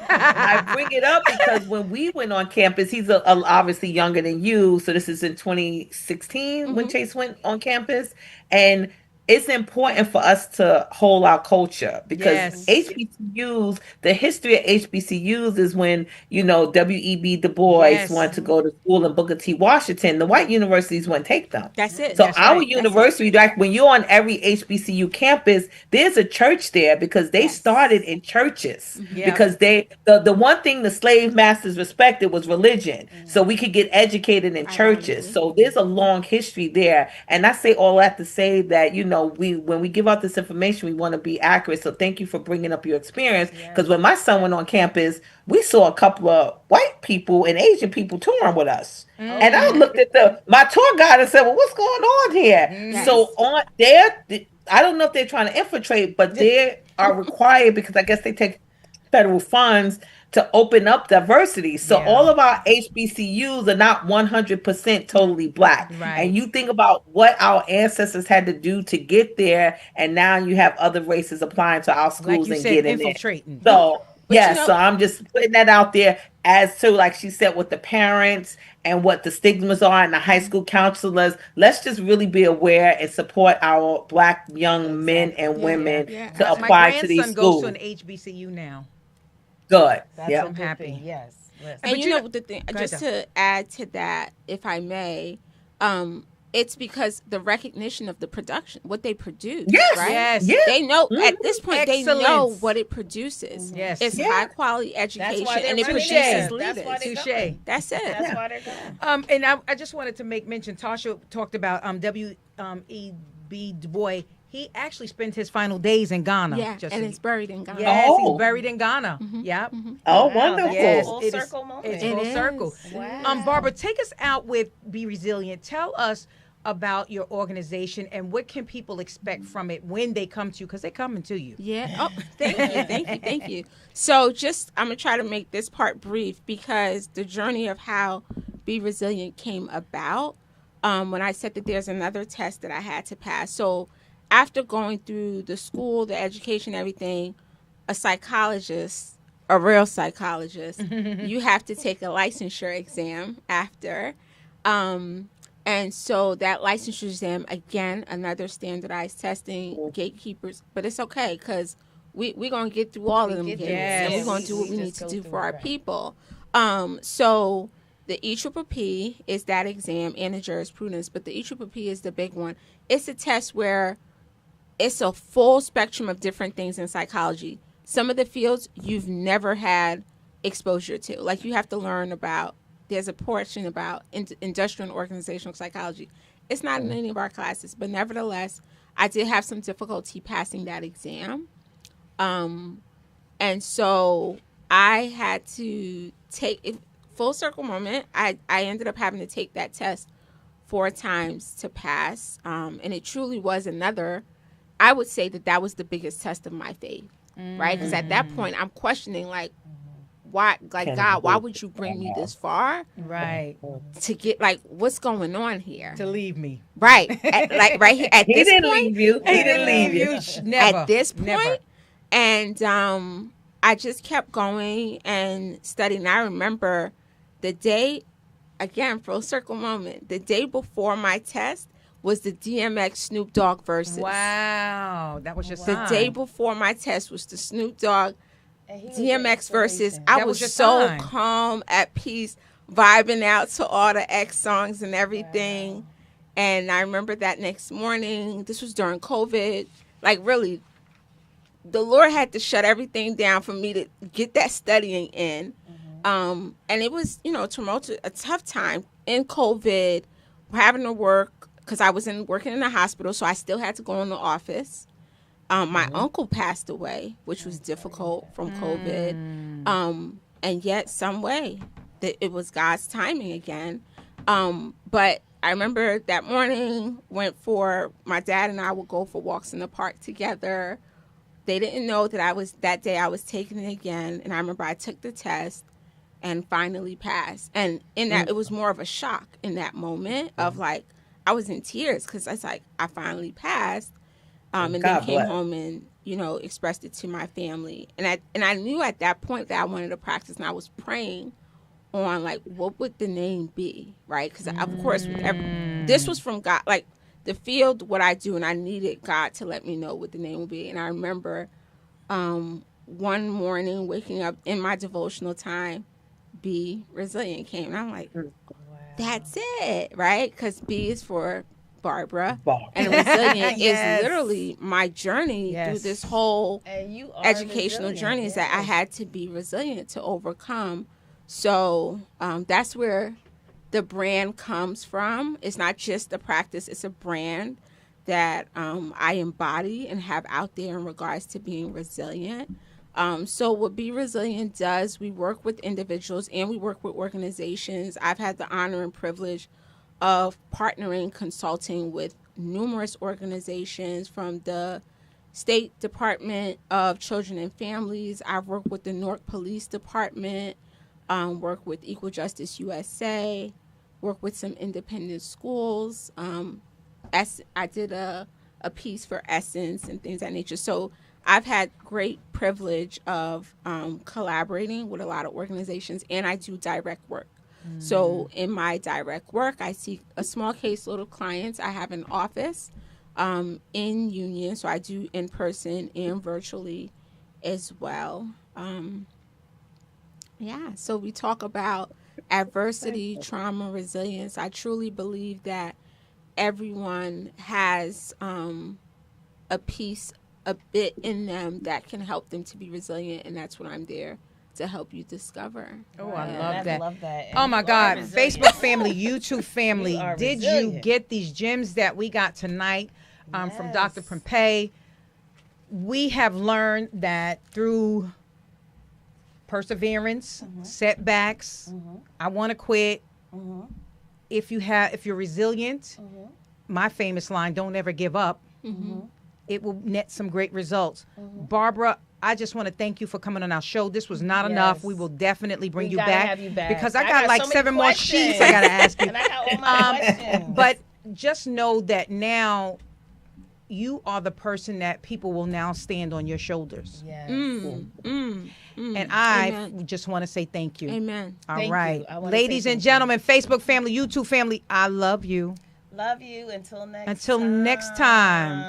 I bring it up because when we went on campus, he's obviously younger than you. So this is in 2016 when Chase went on campus. And it's important for us to hold our culture because Yes. HBCUs, the history of HBCUs is when, W.E.B. Du Bois Yes. wanted to go to school in Booker T. Washington. The white universities wouldn't take them. That's it. So That's our right. university, like when you're on every HBCU campus, there's a church there because they started in churches. Yeah. Because the one thing the slave masters respected was religion. So we could get educated in churches. So there's a long history there. And I say all that to say that, when we give out this information, we want to be accurate. So thank you for bringing up your experience. Because when my son went on campus, we saw a couple of white people and Asian people touring with us. And I looked at my tour guide and said, well, what's going on here? Yes. So on there, I don't know if they're trying to infiltrate, but they are required because I guess they take federal funds to open up diversity. So Yeah. all of our HBCUs are not 100% totally Black. Right. And you think about what our ancestors had to do to get there, and now you have other races applying to our Like schools you and said, getting there. infiltrating. So But yeah, you know- so I'm just putting that out there as to, like she said, with the parents and what the stigmas are and the high school counselors. Let's just really be aware and support our Black young men and women yeah. to My apply to these grandson goes schools. to an HBCU now. Good. That's Yep. a good happy. thing. Yes. Listen. And But you you know know- what the thing, Go just ahead, to add to that, if I may, it's because the recognition of the production, what they produce, Yes. right? Yes. Yeah. They know at this point they know Excellence. what it produces. Yes. It's Yeah. high quality That's education why they're and it running produces there. leaders. That's why they Touche. going. That's it. That's why they're going. And I just wanted to make mention, Tasha talked about W.E.B. Du Bois. He actually spent his final days in Ghana. Yeah, just and so it's buried in Ghana. Yes, Oh. he's buried in Ghana. Yep. Oh, Wow, wonderful. that's Yes, a full it is- circle moment. It's It full is. circle. Wow. Barbara, take us out with Be Resilient. Tell us about your organization and what can people expect from it when they come to you, because they're coming to you. Yeah. Oh, thank you. So I'm going to try to make this part brief because the journey of how Be Resilient came about, when I said that there's another test that I had to pass. So after going through the school, the education, everything, a psychologist, a real psychologist, you have to take a licensure exam after. And so that licensure exam, again, another standardized testing, gatekeepers, but it's okay because we're going to get through all of them get gates, through it. and we're Yes. going to do what we We need just to go do through for it, our right. people. So the EPPP is that exam and the jurisprudence, but the EPPP is the big one. It's a test where it's a full spectrum of different things in psychology. Some of the fields you've never had exposure to. Like you have to learn about, there's a portion about industrial and organizational psychology. It's not in any of our classes, but nevertheless, I did have some difficulty passing that exam. And so I had to take it full circle moment. I ended up having to take that test 4 times to pass. And it truly was I would say that was the biggest test of my faith, right? Because at that point I'm questioning, like, why, like, God, why would you bring me this far? Right. To get, like, what's going on here? To leave me. Right. Right here at He this didn't point. leave you. He didn't leave you. Never. At this point. Never. And I just kept going and studying. I remember the day, again, full circle moment, the day before my test was the DMX Snoop Dogg verses. Wow. That was your The sign. day before my test was the Snoop Dogg And he was DMX your verses. inspiration. I That was was your so sign. calm, at peace, vibing out to all the X songs and everything. And I remember that next morning, this was during COVID, like, really, the Lord had to shut everything down for me to get that studying in. And it was, tumultuous, a tough time in COVID, having to work, because I was working in a hospital, so I still had to go in the office. My uncle passed away, which was difficult from COVID. And yet, some way, that it was God's timing again. But I remember that morning, my dad and I would go for walks in the park together. They didn't know that day I was taking it again. And I remember I took the test and finally passed. And in that, it was more of a shock in that moment of, like, I was in tears because I was like, I finally passed. And then God came bless. home and, expressed it to my family. And I knew at that point that I wanted to practice, and I was praying on, like, what would the name be, right? Because, of course, this was from God, like, the field, what I do, and I needed God to let me know what the name would be. And I remember one morning waking up in my devotional time, Be Resilient came. And I'm like, that's it, right? Because B is for Barbara. And resilient Yes. is literally my journey Yes. through this whole And you are educational resilient, journey is that I yes. had to be resilient to overcome. So that's where the brand comes from. It's not just a practice, it's a brand that I embody and have out there in regards to being resilient. So what Be Resilient does, we work with individuals and we work with organizations. I've had the honor and privilege of partnering, consulting with numerous organizations, from the State Department of Children and Families. I've worked with the Newark Police Department, worked with Equal Justice USA, worked with some independent schools. I did a piece for Essence and things of that nature. So I've had great privilege of collaborating with a lot of organizations, and I do direct work. So in my direct work, I see a small caseload of clients. I have an office in Union, so I do in person and virtually as well. So we talk about adversity, trauma, resilience. I truly believe that everyone has a bit in them that can help them to be resilient, and that's what I'm there to help you discover. Oh, I Yeah, love that. And Oh, my you are God. resilient. Facebook family, YouTube family, You are did you resilient. get these gems that we got tonight from Yes. Dr. Pompey? We have learned that through perseverance, setbacks, I want to quit. If you're resilient, my famous line, don't ever give up. It will net some great results. Barbara, I just want to thank you for coming on our show. This was not enough. Yes. We will definitely bring We you gotta back, have you back. because I I got got like so many 7 more questions. sheets I got to ask you. And I got all my questions. But just know that now you are the person that people will now stand on your shoulders. Yes. And I Amen. just want to say thank you. Amen. All Thank right. you. I wanna Ladies say and thank you. gentlemen, Facebook family, YouTube family, I love you. Love you. Until next Until time. next time.